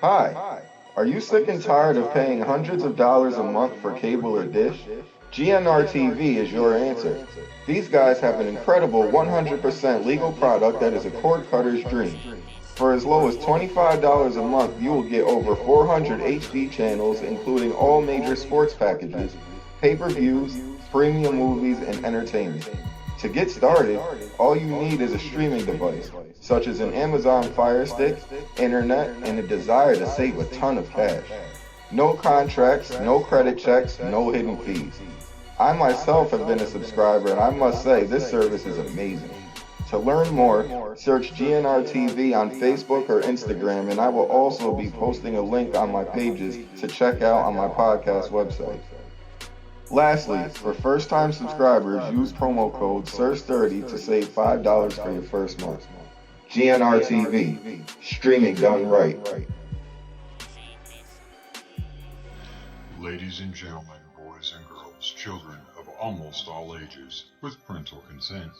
Hi, are you sick and tired of paying hundreds of dollars a month for cable or dish? GNR TV is your answer. These guys have an incredible 100% legal product that is a cord cutter's dream. For as low as $25 a month, you will get over 400 HD channels, including all major sports packages, pay per views, premium movies, and entertainment. To get started, all you need is a streaming device, such as an Amazon Fire Stick, internet, and a desire to save a ton of cash. No contracts, no credit checks, no hidden fees. I myself have been a subscriber, and I must say this service is amazing. To learn more, search GNR TV on Facebook or Instagram, and I will also be posting a link on my pages to check out on my podcast website. Lastly, for first-time subscribers, use promo code SIR30 to save $5 for your first month. GNR TV, streaming done right. Ladies and gentlemen, boys and girls, children of almost all ages, with parental consent,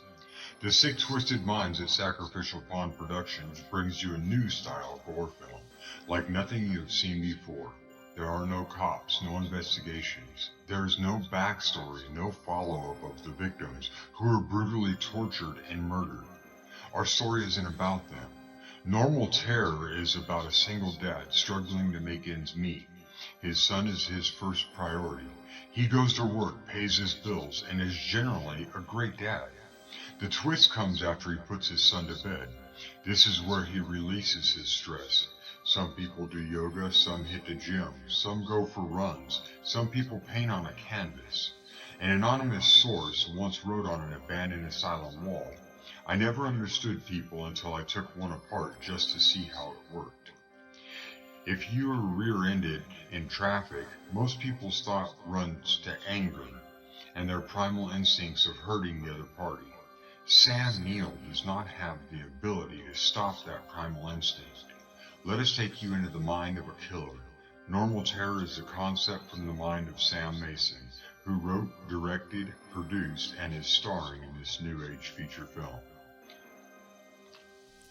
the Sick Twisted Minds at Sacrificial Pond Productions brings you a new style of horror film, like nothing you have seen before. There are no cops, no investigations. There is no backstory, no follow-up of the victims who were brutally tortured and murdered. Our story isn't about them. Normal Terror is about a single dad struggling to make ends meet. His son is his first priority. He goes to work, pays his bills, and is generally a great dad. The twist comes after he puts his son to bed. This is where he releases his stress. Some people do yoga, some hit the gym, some go for runs, some people paint on a canvas. An anonymous source once wrote on an abandoned asylum wall, "I never understood people until I took one apart just to see how it worked." If you are rear-ended in traffic, most people's thought runs to anger and their primal instincts of hurting the other party. Sam Neill does not have the ability to stop that primal instinct. Let us take you into the mind of a killer. Normal Terror is a concept from the mind of Sam Mason, who wrote, directed, produced, and is starring in this new age feature film.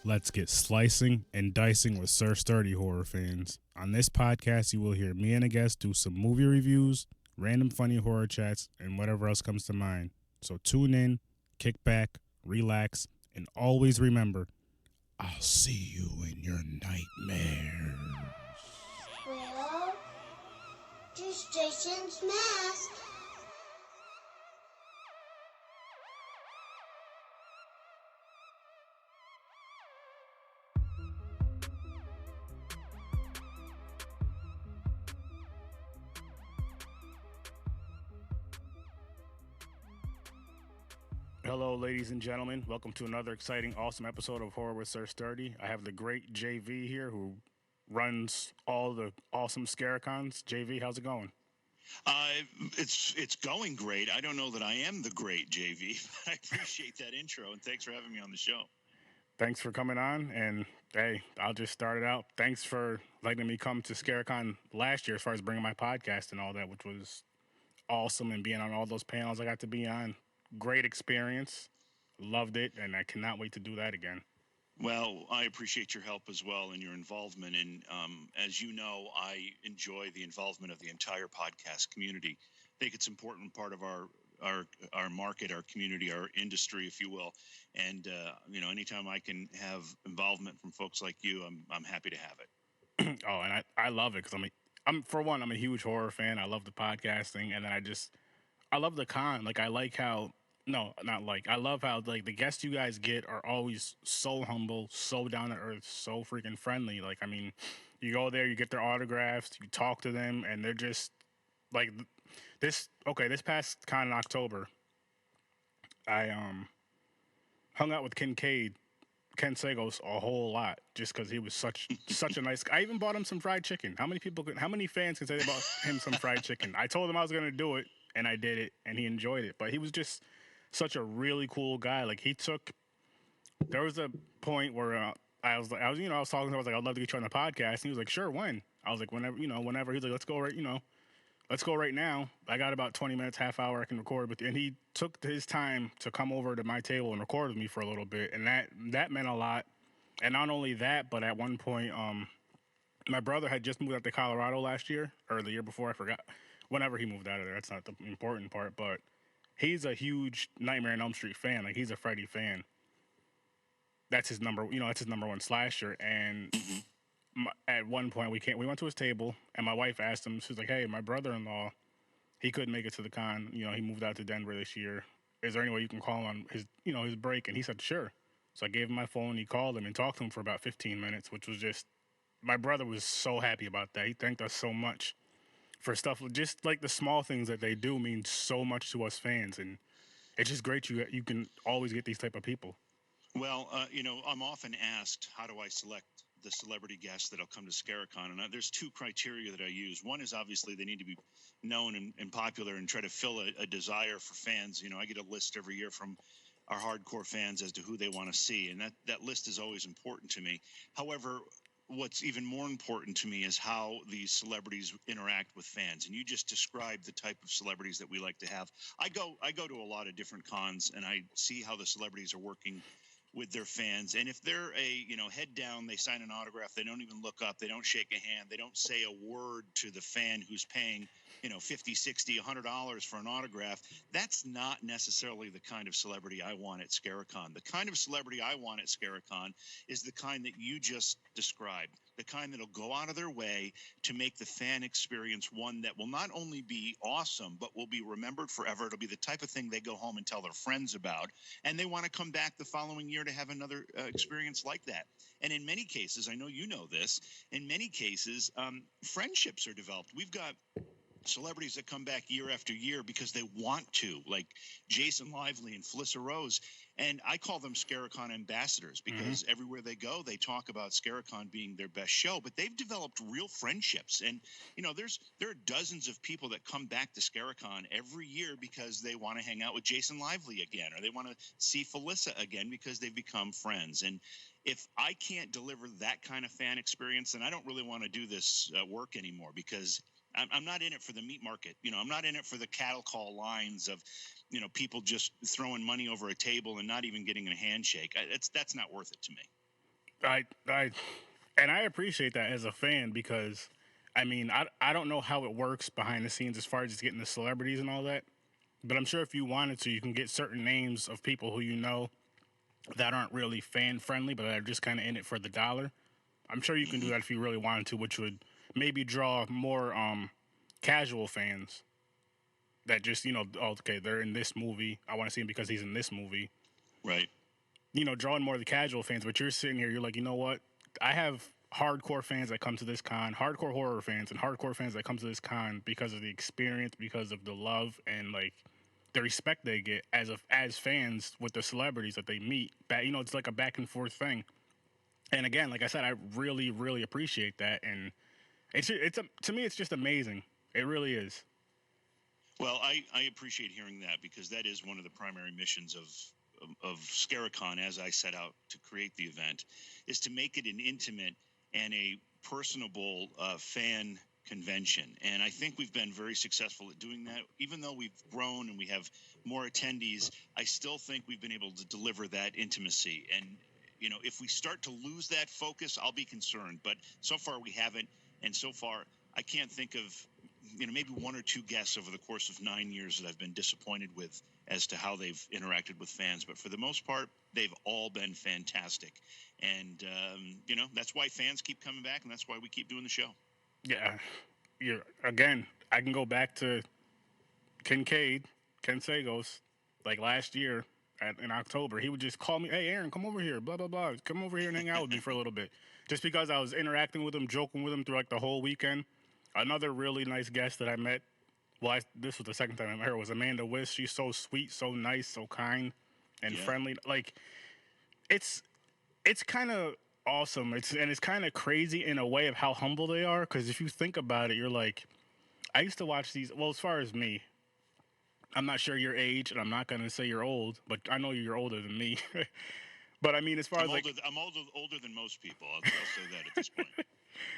Let's get slicing and dicing with Sir Sturdy horror fans. On this podcast, you will hear me and a guest do some movie reviews, random funny horror chats, and whatever else comes to mind. So tune in, kick back, relax, and always remember, I'll see you in your nightmares. Well, just Jason's mask. Hello, ladies and gentlemen. Welcome to another exciting, awesome episode of Horror with Sir Sturdy. I have the great JV here who runs all the awesome Scarecons. JV, how's it going? It's going great. I don't know that I am the great JV, but I appreciate that intro, and thanks for having me on the show. Thanks for coming on, and hey, I'll just start it out. Thanks for letting me come to Scarecon last year as far as bringing my podcast and all that, which was awesome, and being on all those panels I got to be on. Great experience. Loved it, and I cannot wait to do that again. Well, I appreciate your help as well and your involvement. And as you know, I enjoy the involvement of the entire podcast community. I think it's an important part of our market, our community, our industry, if you will. And anytime I can have involvement from folks like you, I'm happy to have it. Oh, and I love it because I'm a huge horror fan. I love the podcasting, and then I love the con. Like I like how. No, not like. I love how like the guests you guys get are always so humble, so down to earth, so freaking friendly. Like I mean, you go there, you get their autographs, you talk to them, and they're just like this. Okay, this past con in October, I hung out with Ken Sagos a whole lot just because he was such a nice. I even bought him some fried chicken. How many fans can say they bought him some fried chicken? I told him I was gonna do it, and I did it, and he enjoyed it. But he was just such a really cool guy. Like there was a point where I was talking to him. I was like, I'd love to get you on the podcast. And he was like, sure, when? I was like, whenever. He's like, let's go right now. I got about 20 minutes, half hour I can record with you. And he took his time to come over to my table and record with me for a little bit. And that meant a lot. And not only that, but at one point, My brother had just moved out to Colorado last year or the year before. I forgot. Whenever he moved out of there, that's not the important part. But he's a huge Nightmare on Elm Street fan. Like he's a Freddy fan. That's his number. That's his number one slasher. And Hmm. at one point, we went to his table, and my wife asked him. She's like, "Hey, my brother-in-law, he couldn't make it to the con. He moved out to Denver this year. Is there any way you can call on his break?" And he said, "Sure." So I gave him my phone. He called him and talked to him for about 15 minutes, which was just my brother was so happy about that. He thanked us so much for stuff just like the small things that they do mean so much to us fans, and it's just great you can always get these type of people. Well, I'm often asked, how do I select the celebrity guests that'll come to Scaricon? And there's two criteria that I use. One is obviously they need to be known and popular and try to fill a desire for fans. I get a list every year from our hardcore fans as to who they want to see, and that list is always important to me. However, what's even more important to me is how these celebrities interact with fans, and you just described the type of celebrities that we like to have. I go to a lot of different cons, and I see how the celebrities are working with their fans. And if they're head down, they sign an autograph, they don't even look up, they don't shake a hand, they don't say a word to the fan who's paying 50, 60, $100 for an autograph. That's not necessarily the kind of celebrity I want at Scaricon. The kind of celebrity I want at Scaricon is the kind that you just described, the kind that'll go out of their way to make the fan experience one that will not only be awesome, but will be remembered forever. It'll be the type of thing they go home and tell their friends about, and they want to come back the following year to have another experience like that. And in many cases, I know you know this, in many cases, friendships are developed. We've got celebrities that come back year after year because they want to, like Jason Lively and Felissa Rose. And I call them Scaricon ambassadors because everywhere they go, they talk about Scaricon being their best show. But they've developed real friendships. And, there are dozens of people that come back to Scaricon every year because they want to hang out with Jason Lively again, or they want to see Felissa again because they've become friends. And if I can't deliver that kind of fan experience, then I don't really want to do this work anymore, because I'm not in it for the meat market. I'm not in it for the cattle call lines of, people just throwing money over a table and not even getting a handshake. That's not worth it to me. I and I appreciate that as a fan because I don't know how it works behind the scenes as far as just getting the celebrities and all that. But I'm sure if you wanted to, you can get certain names of people who that aren't really fan friendly, but are just kind of in it for the dollar. I'm sure you can do that if you really wanted to, which would maybe draw more casual fans that just oh, okay, they're in this movie. I want to see him because he's in this movie. Right. Drawing more of the casual fans. But you're sitting here, you're like, you know what? I have hardcore fans that come to this con, hardcore horror fans, and hardcore fans that come to this con because of the experience, because of the love, and like the respect they get as fans with the celebrities that they meet. It's like a back and forth thing. And again, like I said, I really, really appreciate that, and to me, it's just amazing. It really is. Well, I appreciate hearing that, because that is one of the primary missions of Scaricon, as I set out to create the event, is to make it an intimate and a personable fan convention. And I think we've been very successful at doing that. Even though we've grown and we have more attendees, I still think we've been able to deliver that intimacy. And if we start to lose that focus, I'll be concerned. But so far we haven't, and so far I can't think of maybe one or two guests over the course of 9 years that I've been disappointed with as to how they've interacted with fans. But for the most part, they've all been fantastic. And, that's why fans keep coming back, and that's why we keep doing the show. Yeah. Again, I can go back to Ken Sagos, like last year in October. He would just call me, "Hey, Aaron, come over here, blah, blah, blah. Come over here and hang out with me for a little bit." Just because I was interacting with him, joking with him through like the whole weekend. Another really nice guest that I met, this was the second time I met her, was Amanda Wiss. She's so sweet, so nice, so kind, and friendly. Like, it's kind of awesome. It's kind of crazy in a way of how humble they are. Because if you think about it, you're like, I used to watch these. Well, as far as me, I'm not sure your age, and I'm not gonna say you're old, but I know you're older than me. But as far as I'm older than most people. I'll say that at this point.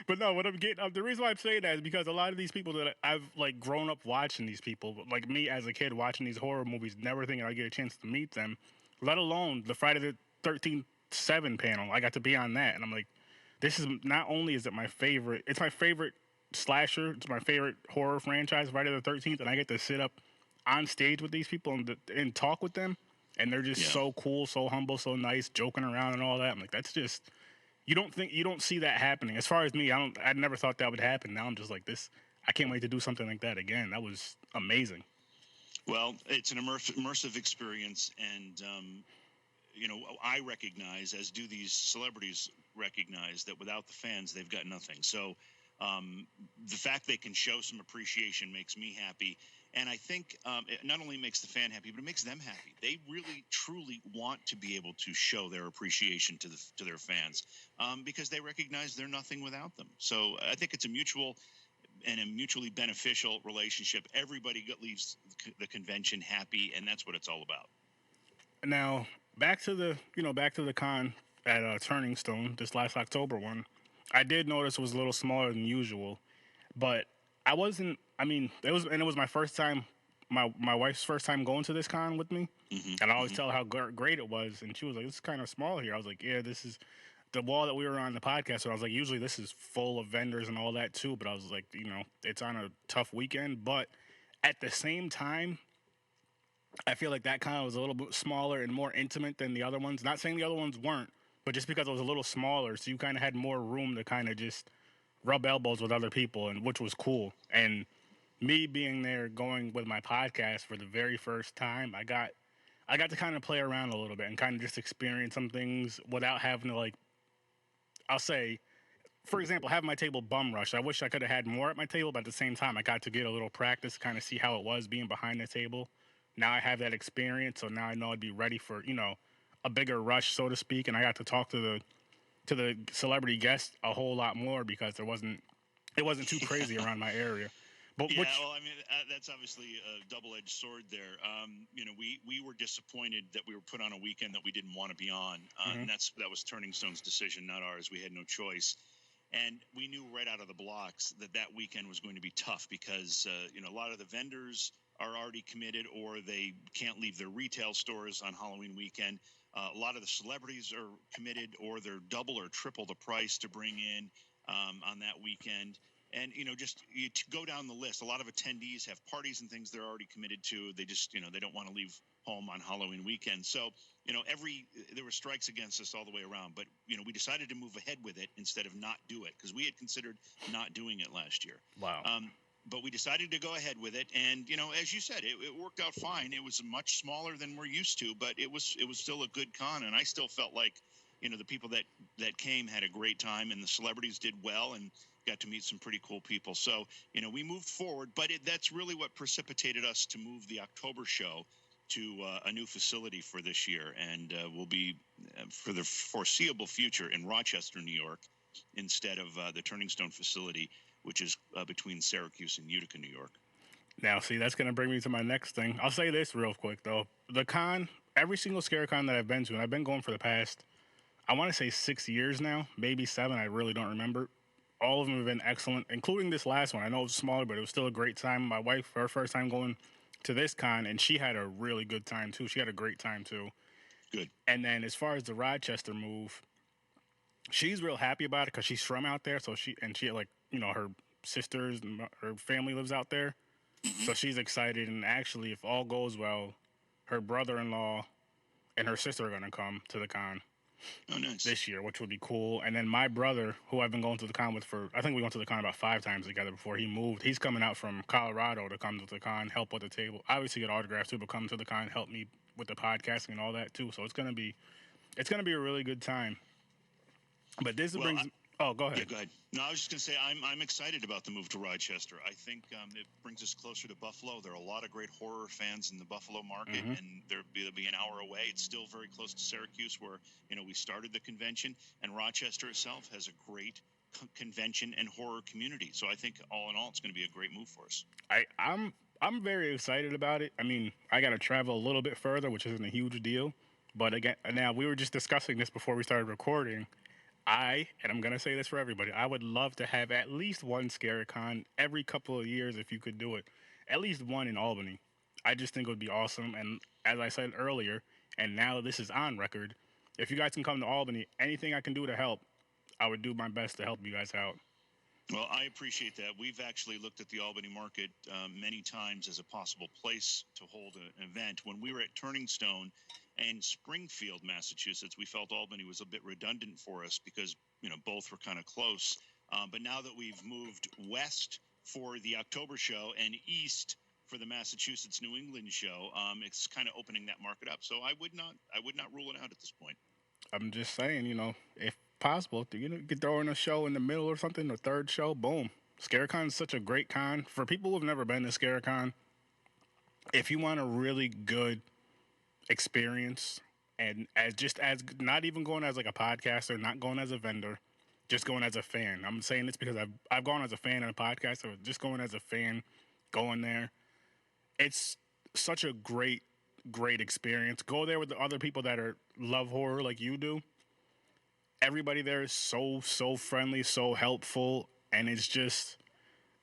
But no, what I'm getting, the reason why I'm saying that is because a lot of these people that I've like grown up watching these people, like me as a kid watching these horror movies, never thinking I'd get a chance to meet them, let alone the Friday the 13th 7 panel. I got to be on that, and I'm like, this is not only is it my favorite, it's my favorite slasher, it's my favorite horror franchise, Friday the 13th, and I get to sit up on stage with these people and talk with them, and they're just Yeah. so cool, so humble, so nice, joking around and all that. I'm like, that's just you don't see that happening. As far as me, I never thought that would happen. Now I'm just like this. I can't wait to do something like that again. That was amazing. Well, it's an immersive experience, and I recognize, as do these celebrities recognize, that without the fans, they've got nothing. So the fact they can show some appreciation makes me happy. And I think it not only makes the fan happy, but it makes them happy. They really, truly want to be able to show their appreciation to their fans because they recognize they're nothing without them. So I think it's a mutually beneficial relationship. Everybody leaves the convention happy, and that's what it's all about. Now back to the con at Turning Stone this last October one. I did notice it was a little smaller than usual, but I wasn't. I mean, it was my first time. My wife's first time going to this con with me, and I always tell her how great it was, and she was like, "This is kind of small here." I was like, "Yeah, this is." The wall that we were on the podcast, so I was like, usually this is full of vendors and all that too, but I was like, it's on a tough weekend. But at the same time, I feel like that kind of was a little bit smaller and more intimate than the other ones. Not saying the other ones weren't, but just because it was a little smaller, so you kind of had more room to kind of just rub elbows with other people, and which was cool. And me being there, going with my podcast for the very first time, I got to kind of play around a little bit and kind of just experience some things without having to like. I'll say, for example, have my table bum rush. I wish I could have had more at my table, but at the same time, I got to get a little practice, kind of see how it was being behind the table. Now I have that experience, so now I know I'd be ready for a bigger rush, so to speak. And I got to talk to the celebrity guests a whole lot more because it wasn't too crazy around my area. But Yeah, which well, I mean, that's obviously a double-edged sword there. We were disappointed that we were put on a weekend that we didn't want to be on, and that was Turning Stone's decision, not ours. We had no choice, and we knew right out of the blocks that weekend was going to be tough because a lot of the vendors are already committed or they can't leave their retail stores on Halloween weekend. A lot of the celebrities are committed or they're double or triple the price to bring in on that weekend. And just you go down the list. A lot of attendees have parties and things they're already committed to. They just they don't want to leave home on Halloween weekend. So there were strikes against us all the way around. But we decided to move ahead with it instead of not do it because we had considered not doing it last year. wow. But we decided to go ahead with it, and as you said, it worked out fine. It was much smaller than we're used to, but it was still a good con, and I still felt like the people that came had a great time, and the celebrities did well, and got to meet some pretty cool people. So we moved forward, but that's really what precipitated us to move the October show to a new facility for this year, and we'll be for the foreseeable future in Rochester, New York, instead of the Turning Stone facility, which is between Syracuse and Utica, New York. Now, see, that's going to bring me to my next thing. I'll say this real quick, though. The con, every single scare con that I've been to, and I've been going for the past, I want to say 6 years now, maybe 7, I really don't remember. All of them have been excellent, including this last one. I know it was smaller, but it was still a great time. My wife, her first time going to this con, and she had a really good time, too. She had a great time, too. Good. And then as far as the Rochester move, she's real happy about it because she's from out there. So she like her sisters and her family lives out there, so she's excited. And actually, if all goes well, her brother-in-law and her sister are gonna come to the con Oh, nice. this year, which would be cool. And then my brother, who I've been going to the con with I think we went to the con about 5 times together before he moved. He's coming out from Colorado to come to the con, help with the table, obviously get autographs too, but come to the con, help me with the podcasting and all that too. So it's gonna be a really good time. But this Well, brings. Oh, go ahead. Yeah, go ahead. No, I was just going to say I'm excited about the move to Rochester. I think it brings us closer to Buffalo. There are a lot of great horror fans in the Buffalo market, and they'll be an hour away. It's still very close to Syracuse, where we started the convention, and Rochester itself has a great convention and horror community. So I think all in all, it's going to be a great move for us. I'm very excited about it. I mean, I got to travel a little bit further, which isn't a huge deal. But again, now we were just discussing this before we started recording. And I'm going to say this for everybody, I would love to have at least one ScareCon every couple of years if you could do it. At least one in Albany. I just think it would be awesome. And as I said earlier, and now this is on record, if you guys can come to Albany, anything I can do to help, I would do my best to help you guys out. Well, I appreciate that. We've actually looked at the Albany market many times as a possible place to hold an event. When we were at Turning Stone and Springfield, Massachusetts, we felt Albany was a bit redundant for us because, both were kind of close. But now that we've moved west for the October show and east for the Massachusetts New England show, it's kind of opening that market up. So I would not rule it out at this point. I'm just saying, if possible, if you could throw in a show in the middle or something, the third show, boom. ScareCon is such a great con. For people who've never been to ScareCon, if you want a really good experience, and as not even going as like a podcaster, not going as a vendor, just going as a fan. I'm saying this because I've gone as a fan and a podcaster, just going as a fan, going there. It's such a great experience. Go there with the other people that are love horror like you do. Everybody there is so friendly, so helpful, and it's just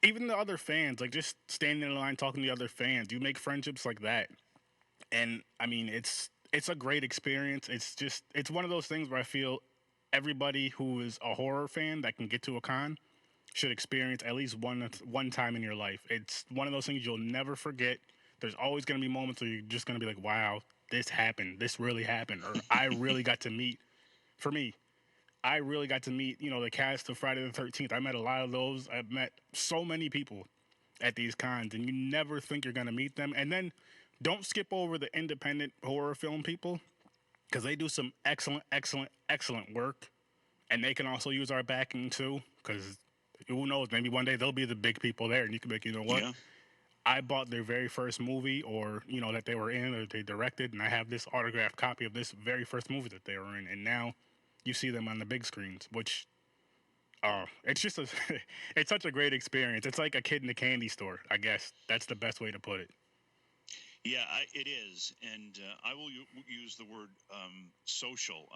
even the other fans, like just standing in line talking to the other fans, you make friendships like that. And I mean, it's a great experience. It's one of those things where I feel everybody who is a horror fan that can get to a con should experience at least one time in your life. It's one of those things you'll never forget. There's always going to be moments where you're just going to be like, "Wow, this happened. This really happened," or "I really got to meet." For me, I really got to meet, the cast of Friday the 13th. I met a lot of those. I've met so many people at these cons, and you never think you're going to meet them. And then don't skip over the independent horror film people because they do some excellent work. And they can also use our backing too because who knows, maybe one day they'll be the big people there, and you can be like, you know what? Yeah. I bought their very first movie, or that they were in, or they directed, and I have this autographed copy of this very first movie that they were in, and now you see them on the big screens, which it's just it's such a great experience. It's like a kid in a candy store. I guess that's the best way to put it. Yeah, it is, and I will use the word social.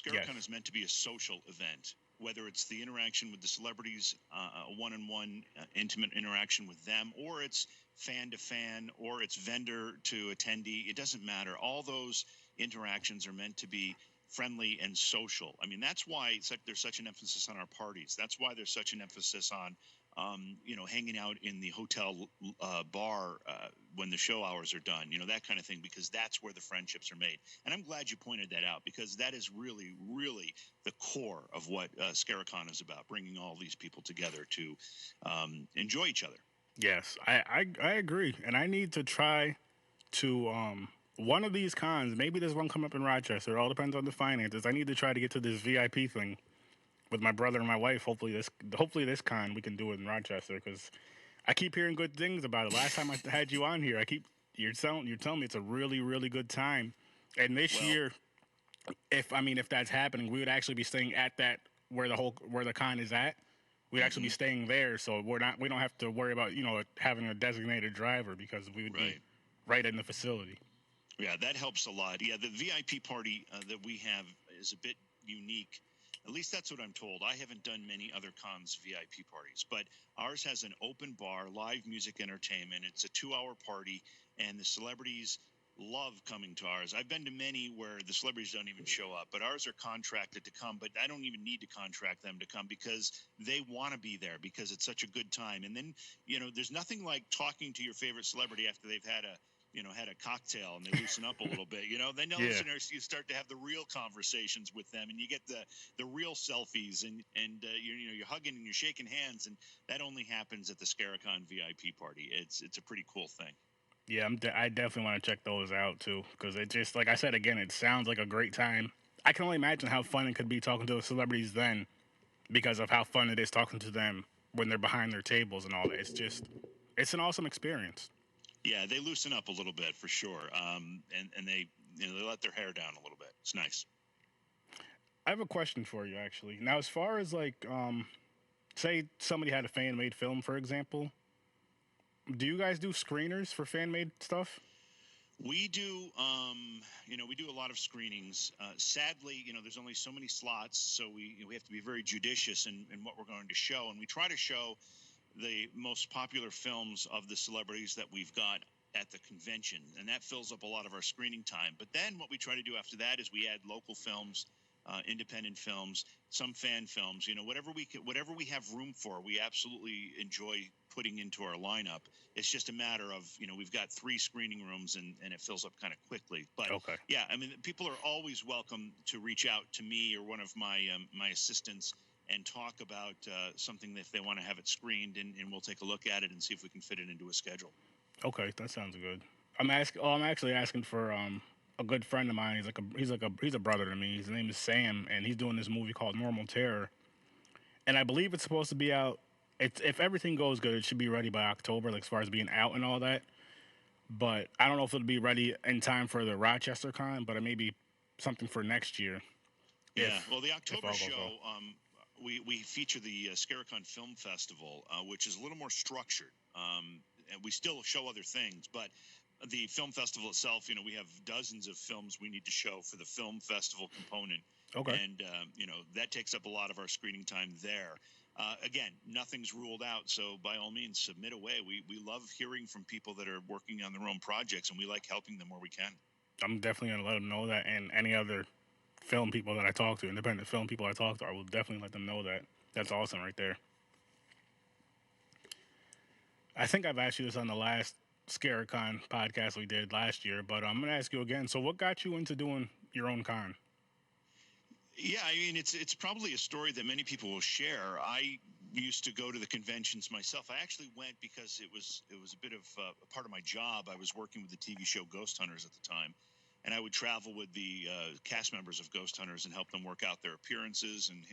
Yes. ScareCon is meant to be a social event, whether it's the interaction with the celebrities, a one-on-one intimate interaction with them, or it's fan to fan, or it's vendor to attendee. It doesn't matter. All those interactions are meant to be friendly and social. I mean, that's why there's such an emphasis on our parties. That's why there's such an emphasis on hanging out in the hotel bar when the show hours are done, that kind of thing, because that's where the friendships are made. And I'm glad you pointed that out because that is really, really the core of what ScareCon is about, bringing all these people together to enjoy each other. Yes, I agree, and I need to try to one of these cons. Maybe there's one come up in Rochester. It all depends on the finances. I need to try to get to this VIP thing with my brother and my wife. Hopefully this con we can do it in Rochester because I keep hearing good things about it. Last time I had you on here, you're telling me it's a really good time. And this Well, year, if that's happening, we would actually be staying at that where the con is at. We'd actually be staying there, so we don't have to worry about having a designated driver because we would be right in the facility. Yeah, that helps a lot. Yeah, the VIP party that we have is a bit unique. At least that's what I'm told. I haven't done many other cons VIP parties, but ours has an open bar, live music entertainment. It's a 2-hour party, and the celebrities love coming to ours. I've been to many where the celebrities don't even show up, but ours are contracted to come, but I don't even need to contract them to come because they want to be there because it's such a good time. And then, there's nothing like talking to your favorite celebrity after they've had a cocktail and they loosen up a little bit, then all of a sudden you start to have the real conversations with them and you get the real selfies and you're hugging and you're shaking hands. And that only happens at the ScareCon VIP party. It's a pretty cool thing. Yeah, I definitely want to check those out too because it just like I said again, it sounds like a great time. I can only imagine how fun it could be talking to the celebrities then because of how fun it is talking to them when they're behind their tables and all that. It's an awesome experience. Yeah, they loosen up a little bit for sure, and they they let their hair down a little bit. It's nice. I have a question for you actually. Now, as far as like, say somebody had a fan made film, for example, do you guys do screeners for fan made stuff? We do, we do a lot of screenings. Sadly, there's only so many slots, so we have to be very judicious in what we're going to show, and we try to show the most popular films of the celebrities that we've got at the convention, and that fills up a lot of our screening time. But then what we try to do after that is we add local films independent films, some fan films. Whatever we have room for, we absolutely enjoy putting into our lineup. It's just a matter of we've got 3 screening rooms and it fills up kind of quickly. But Okay. yeah, I mean, people are always welcome to reach out to me or one of my assistants and talk about something if they want to have it screened, and we'll take a look at it and see if we can fit it into a schedule. Okay, that sounds good. I'm actually asking for a good friend of mine. He's a brother to me. His name is Sam, and he's doing this movie called Normal Terror, and I believe it's supposed to be out. It's if everything goes good, it should be ready by October, like as far as being out and all that. But I don't know if it'll be ready in time for the Rochester Con, but it may be something for next year. Yeah, well, the If October all goes show, well. we feature the Scaricon Film Festival, which is a little more structured. And we still show other things, but the film festival itself, we have dozens of films we need to show for the film festival component. Okay. And, that takes up a lot of our screening time there. Again, nothing's ruled out, so by all means, submit away. We love hearing from people that are working on their own projects, and we like helping them where we can. I'm definitely gonna let them know that, and any other film people that I talk to, independent film people I talk to, I will definitely let them know that. That's awesome right there. I think I've asked you this on the last Scaricon podcast we did last year, but I'm gonna ask you again. So, what got you into doing your own con? Yeah, I mean, it's probably a story that many people will share. I used to go to the conventions myself. I actually went because it was a bit of a part of my job. I was working with the TV show Ghost Hunters at the time, and I would travel with the cast members of Ghost Hunters and help them work out their appearances and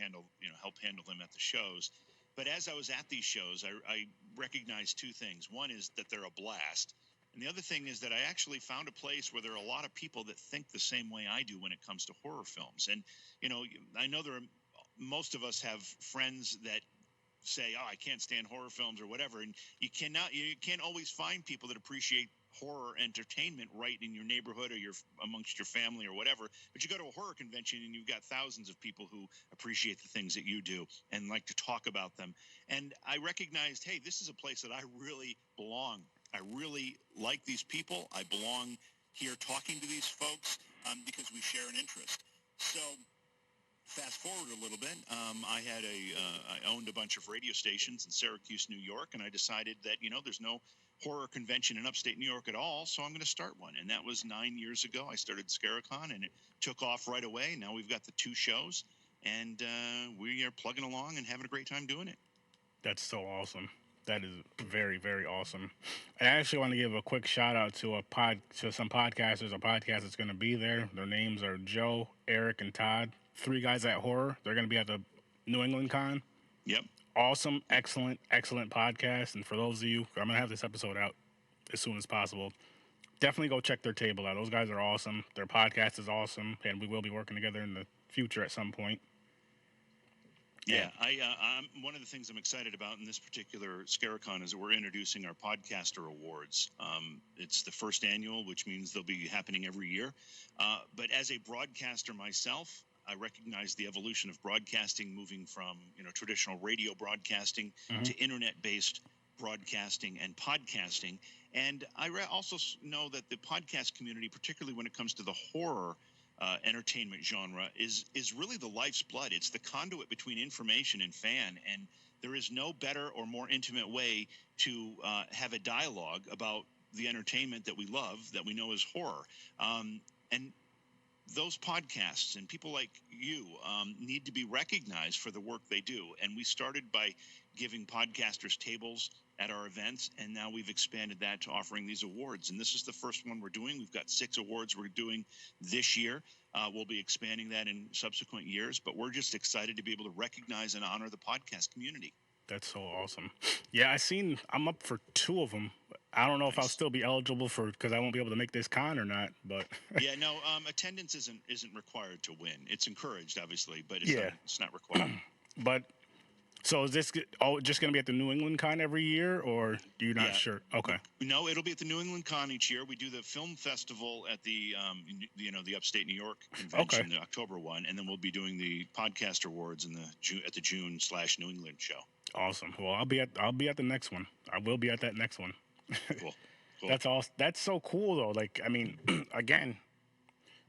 help handle them at the shows. But as I was at these shows, I recognized 2 things. One is that they're a blast. And the other thing is that I actually found a place where there are a lot of people that think the same way I do when it comes to horror films. And, I know most of us have friends that say, "Oh, I can't stand horror films," or whatever. And you can't always find people that appreciate horror entertainment right in your neighborhood or amongst your family or whatever. But you go to a horror convention and you've got thousands of people who appreciate the things that you do and like to talk about them. And I recognized, hey, this is a place that I really belong. I really like these people. I belong here talking to these folks because we share an interest. So fast forward a little bit, I owned a bunch of radio stations in Syracuse, New York, and I decided that there's no horror convention in upstate New York at all, so I'm going to start one. And that was 9 years ago. I started Scaricon, and it took off right away. Now we've got the 2 shows, and we are plugging along and having a great time doing it. That's so awesome. That is very, very awesome. And I actually want to give a quick shout out to some podcasters. A podcast that's going to be there. Their names are Joe, Eric, and Todd. 3 guys at horror. They're going to be at the New England Con. Yep. Awesome, excellent podcast. And for those of you, I'm going to have this episode out as soon as possible. Definitely go check their table out. Those guys are awesome. Their podcast is awesome, and we will be working together in the future at some point. Yeah, I'm one of the things I'm excited about in this particular Scaricon is that we're introducing our Podcaster Awards. It's the first annual, which means they'll be happening every year. But as a broadcaster myself, I recognize the evolution of broadcasting, moving from traditional radio broadcasting to internet-based broadcasting and podcasting. And I also know that the podcast community, particularly when it comes to the horror entertainment genre, is really the life's blood. It's the conduit between information and fan, and there is no better or more intimate way to have a dialogue about the entertainment that we love, that we know is horror. And those podcasts and people like you need to be recognized for the work they do. And we started by giving podcasters tables at our events, and now we've expanded that to offering these awards. And this is the first one we're doing. We've got 6 awards we're doing this year. We'll be expanding that in subsequent years, but we're just excited to be able to recognize and honor the podcast community. That's so awesome. Yeah, I'm up for 2 of them. I don't know if I'll still be eligible because I won't be able to make this con or not, but yeah, no, attendance isn't required to win. It's encouraged, obviously, but it's not required. But so is this just going to be at the New England Con every year, or you're not sure? Okay. No, it'll be at the New England Con each year. We do the film festival at the the upstate New York convention, the October one, and then we'll be doing the podcast awards at the June/New England show. Awesome. Well, I'll be at the next one. I will be at that next one. Cool. That's awesome. That's so cool though. Like, I mean, again,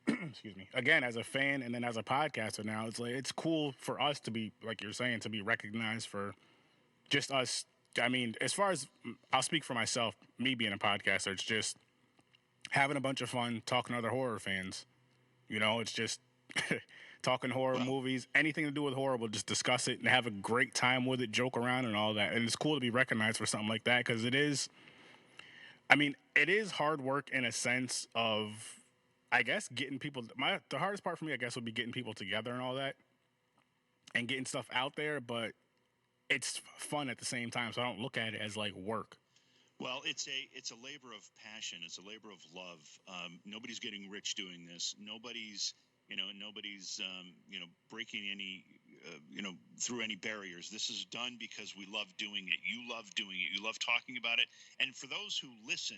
excuse me, again, as a fan and then as a podcaster now, it's like it's cool for us to be, like you're saying, to be recognized for just us. I mean, as far as I'll speak for myself, me being a podcaster, it's just having a bunch of fun talking to other horror fans. It's just talking horror Well, movies, anything to do with horror, we'll just discuss it and have a great time with it, joke around and all that. And it's cool to be recognized for something like that because it is, I mean, it is hard work in a sense of, I guess, getting people. The hardest part for me, I guess, would be getting people together and all that, and getting stuff out there. But it's fun at the same time, so I don't look at it as like work. well, it's a labor of passion. It's a labor of love. Nobody's getting rich doing this. Nobody's breaking any through any barriers. This is done because we love doing it. You love doing it. You love talking about it. And for those who listen,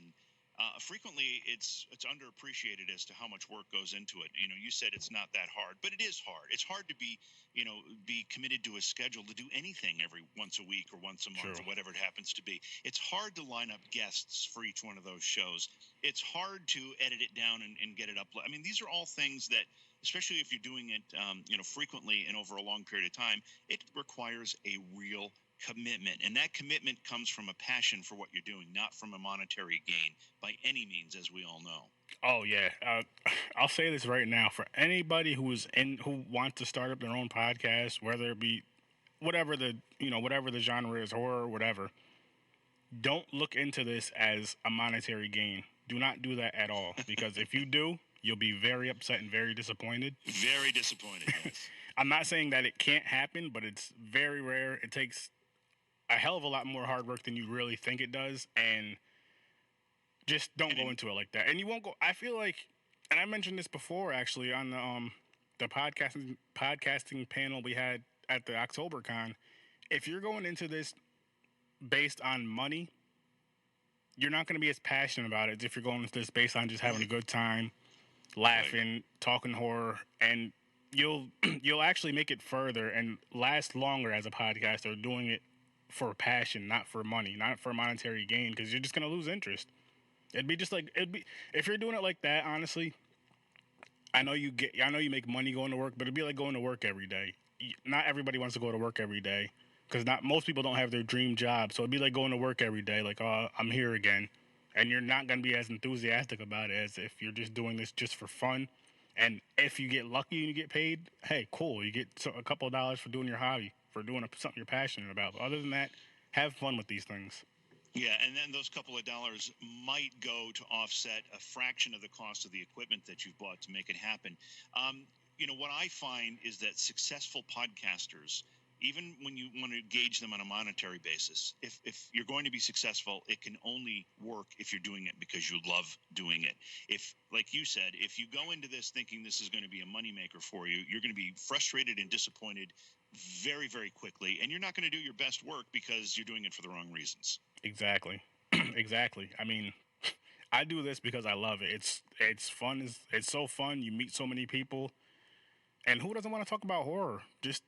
frequently it's underappreciated as to how much work goes into it. You said it's not that hard, but it is hard. It's hard to be committed to a schedule to do anything every once a week or once a month True. or whatever it happens to be. It's hard to line up guests for each one of those shows. It's hard to edit it down and get it up. I mean, these are all things that, especially if you're doing it, frequently and over a long period of time, it requires a real commitment. And that commitment comes from a passion for what you're doing, not from a monetary gain by any means, as we all know. Oh yeah, I'll say this right now for anybody who wants to start up their own podcast, whether it be whatever the genre is, horror, whatever. Don't look into this as a monetary gain. Do not do that at all because if you do, you'll be very upset and very disappointed. Very disappointed. Yes. I'm not saying that it can't happen, but it's very rare. It takes a hell of a lot more hard work than you really think it does, and just don't go into it like that. And you won't go. I feel like, and I mentioned this before actually on the podcasting panel we had at the OctoberCon. If you're going into this based on money, you're not going to be as passionate about it as if you're going into this based on just having a good time, laughing, talking horror, and you'll actually make it further and last longer as a podcaster doing it for passion, not for money, not for monetary gain, because you're just going to lose interest. It'd be if you're doing it like that. Honestly, I know you make money going to work, but it'd be like going to work every day. Not everybody wants to go to work every day because not most people don't have their dream job. So it'd be like going to work every day, like, oh, I'm here again, and you're not gonna be as enthusiastic about it as if you're just doing this just for fun. And if you get lucky and you get paid, hey, cool, you get a couple of dollars for doing your hobby, for doing something you're passionate about. But other than that, have fun with these things. Yeah, and then those couple of dollars might go to offset a fraction of the cost of the equipment that you've bought to make it happen. What I find is that successful podcasters, even when you want to gauge them on a monetary basis, if you're going to be successful, it can only work if you're doing it because you love doing it. If, like you said, if you go into this thinking this is going to be a moneymaker for you, you're going to be frustrated and disappointed very, very quickly, and you're not going to do your best work because you're doing it for the wrong reasons. Exactly, exactly. I mean, I do this because I love it. It's fun. It's so fun. You meet so many people, and who doesn't want to talk about horror? Just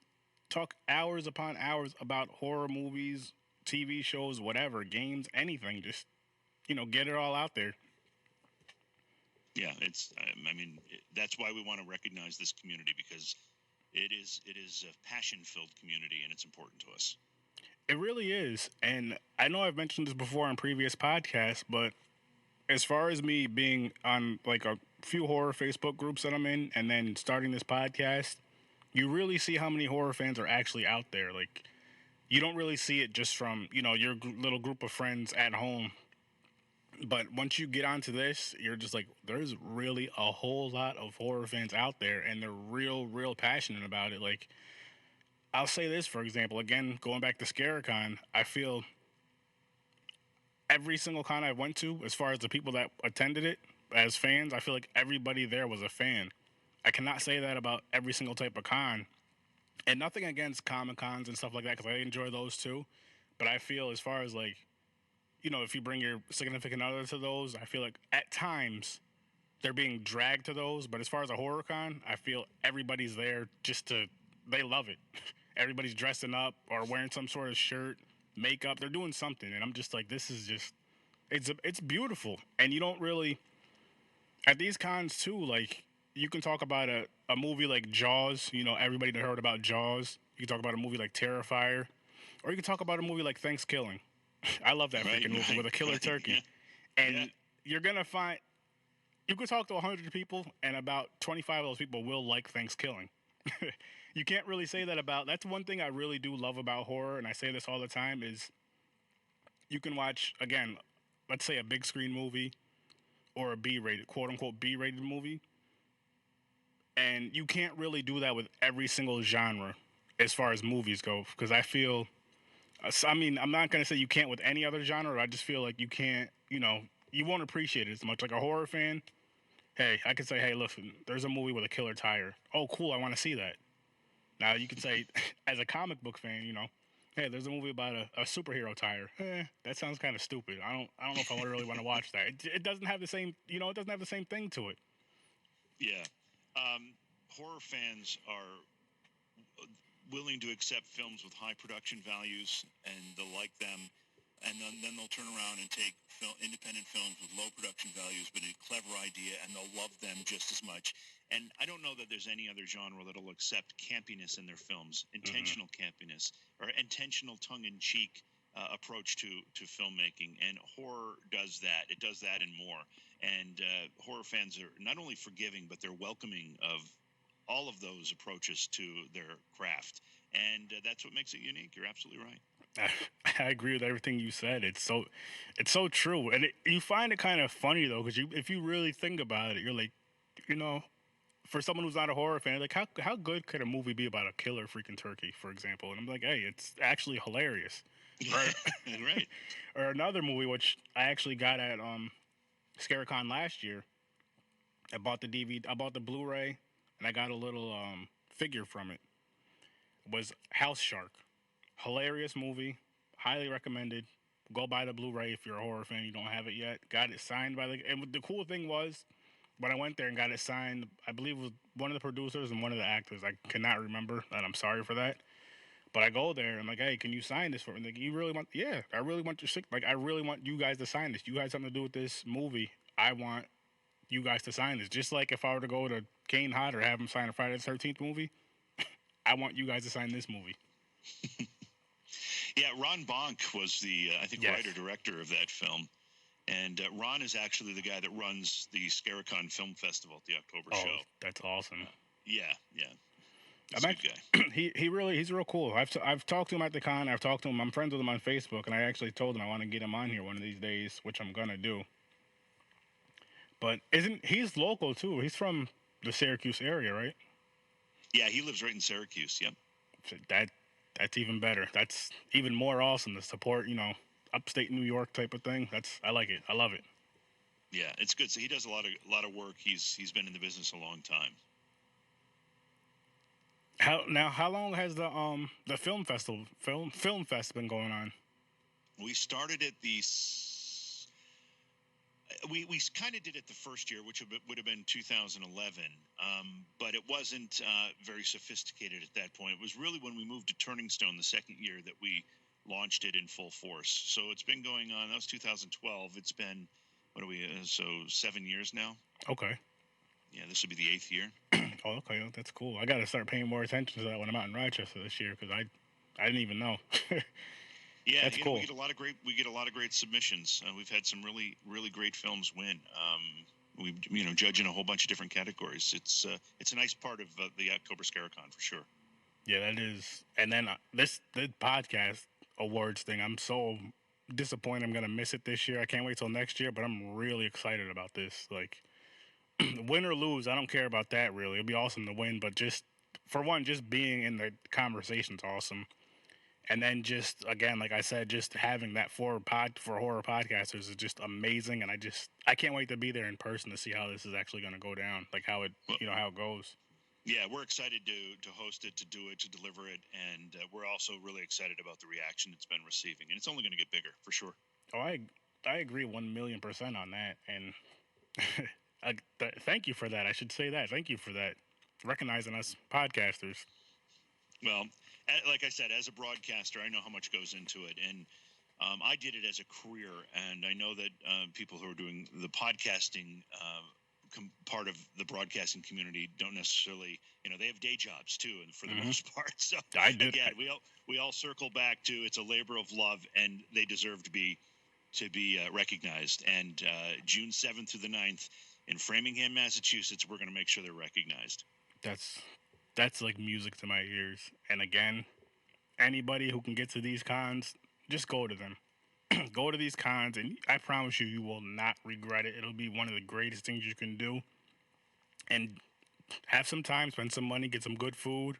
talk hours upon hours about horror movies, TV shows, whatever, games, anything. Just get it all out there. Yeah, that's why we want to recognize this community because it is a passion-filled community and it's important to us. It really is, and I know I've mentioned this before on previous podcasts, but as far as me being on like a few horror Facebook groups that I'm in, and then starting this podcast, you really see how many horror fans are actually out there. Like, you don't really see it just from your little group of friends at home. But once you get onto this, you're just like, there's really a whole lot of horror fans out there, and they're real passionate about it. Like, I'll say this, for example, again, going back to ScareCon, I feel every single con I went to, as far as the people that attended it as fans, I feel like everybody there was a fan. I cannot say that about every single type of con. And nothing against Comic Cons and stuff like that, because I enjoy those too. But I feel as far as like, if you bring your significant other to those, I feel like at times they're being dragged to those. But as far as a horror con, I feel everybody's there they love it. Everybody's dressing up or wearing some sort of shirt, makeup. They're doing something. And I'm just like, this is just, it's beautiful. And you don't really, at these cons too, like, you can talk about a movie like Jaws. You know, everybody that heard about Jaws. You can talk about a movie like Terrifier, or you can talk about a movie like Thanksgiving. I love that Right, freaking movie right, with a killer right. turkey, Yeah, and yeah, you're gonna find you could talk to 100 people, and about 25 of those people will like Thanksgiving. You can't really say that about. That's one thing I really do love about horror, and I say this all the time: is you can watch again, let's say a big screen movie or a B-rated, quote unquote B-rated movie, and you can't really do that with every single genre as far as movies go, because I feel. I mean, I'm not gonna say you can't with any other genre. I just feel like you can't. You know, you won't appreciate it as much. Like a horror fan, hey, I could say, hey, listen, there's a movie with a killer tire. Oh, cool, I want to see that. Now you could say, as a comic book fan, you know, hey, there's a movie about a superhero tire. That sounds kind of stupid. I don't know if I really want to watch that. It doesn't have the same, you know, it doesn't have the same thing to it. yeah. Horror fans are willing to accept films with high production values, and they'll like them, and then they'll turn around and take independent films with low production values but a clever idea, and they'll love them just as much. And I don't know that there's any other genre that'll accept campiness in their films, intentional campiness or intentional tongue-in-cheek approach to filmmaking. And horror does that. It does that and more. And horror fans are not only forgiving, but they're welcoming of all of those approaches to their craft, and that's what makes it unique. You're absolutely right. I agree with everything you said. It's so true, and you find it kind of funny though, because if you really think about it, you're like, you know, for someone who's not a horror fan, like how good could a movie be about a killer freaking turkey, for example? And I'm like, hey, it's actually hilarious. Or, Right. or another movie which I actually got at Scarecon last year. I bought the DVD, I bought the Blu-ray, and I got a little figure from it. Was House Shark. Hilarious movie, highly recommended. Go buy the Blu-ray if you're a horror fan. You don't have it yet. Got it signed by and the cool thing was when I went there and got it signed, I believe it was one of the producers and one of the actors. I cannot remember, and I'm sorry for that. But I go there and I'm like, hey, can you sign this for me? Like, you really want? Yeah, I really want your sick. Like, I really want you guys to sign this. You guys have something to do with this movie. I want you guys to sign this. Just like if I were to go to Kane Hodder, have him sign a Friday the 13th movie, I want you guys to sign this movie. Yeah, Ron Bonk was the I think Yes. writer director of that film, and Ron is actually the guy that runs the Scarecon Film Festival at the October Oh, show. that's awesome. Yeah, yeah, he's I'm a good actually, guy. he's real cool. I've talked to him at the con. I've talked to him. I'm friends with him on Facebook, and I actually told him I want to get him on here one of these days, which I'm gonna do. But isn't he's local too? He's from the Syracuse area, right? Yeah, he lives right in Syracuse. Yep. So that's even better. That's even more awesome to support. You know, upstate New York type of thing. I like it. I love it. Yeah, it's good. So he does a lot of work. He's been in the business a long time. How long has the film fest been going on? We started at we kind of did it the first year, which would have been 2011, but it wasn't very sophisticated at that point. It was really when we moved to Turning Stone the second year that we launched it in full force. So it's been going on. That was 2012. It's been, what are we, so 7 years now? Okay. Yeah, this would be the 8th year. Oh, okay. That's cool. I got to start paying more attention to that when I'm out in Rochester this year because I didn't even know. Yeah, That's cool. We get a lot of great submissions. We've had some really great films win. We judge in a whole bunch of different categories. It's a nice part of the October Scarecon for sure. Yeah, that is. And then the podcast awards thing. I'm so disappointed. I'm gonna miss it this year. I can't wait till next year. But I'm really excited about this. Like, win or lose, I don't care about that really. It'd be awesome to win, but just for one, just being in the conversation's awesome. And then just again, like I said, just having that for horror podcasters is just amazing. And I can't wait to be there in person to see how this is actually going to go down, like how how it goes. Yeah, we're excited to host it, to do it, to deliver it, and we're also really excited about the reaction it's been receiving, and it's only going to get bigger for sure. Oh, I agree 1,000,000% on that, and thank you for that. I should say that. Thank you for that, recognizing us podcasters. Well, like I said, as a broadcaster, I know how much goes into it, and I did it as a career, and I know that people who are doing the podcasting part of the broadcasting community don't necessarily, they have day jobs too, and for the most part. So I did. again, we all circle back to it's a labor of love, and they deserve to be recognized. And June 7th through the 9th in Framingham, Massachusetts, we're going to make sure they're recognized. That's like music to my ears. And again, anybody who can get to these cons, just go to them. Go to these cons, and I promise you, you will not regret it. It'll be one of the greatest things you can do. And have some time, spend some money, get some good food,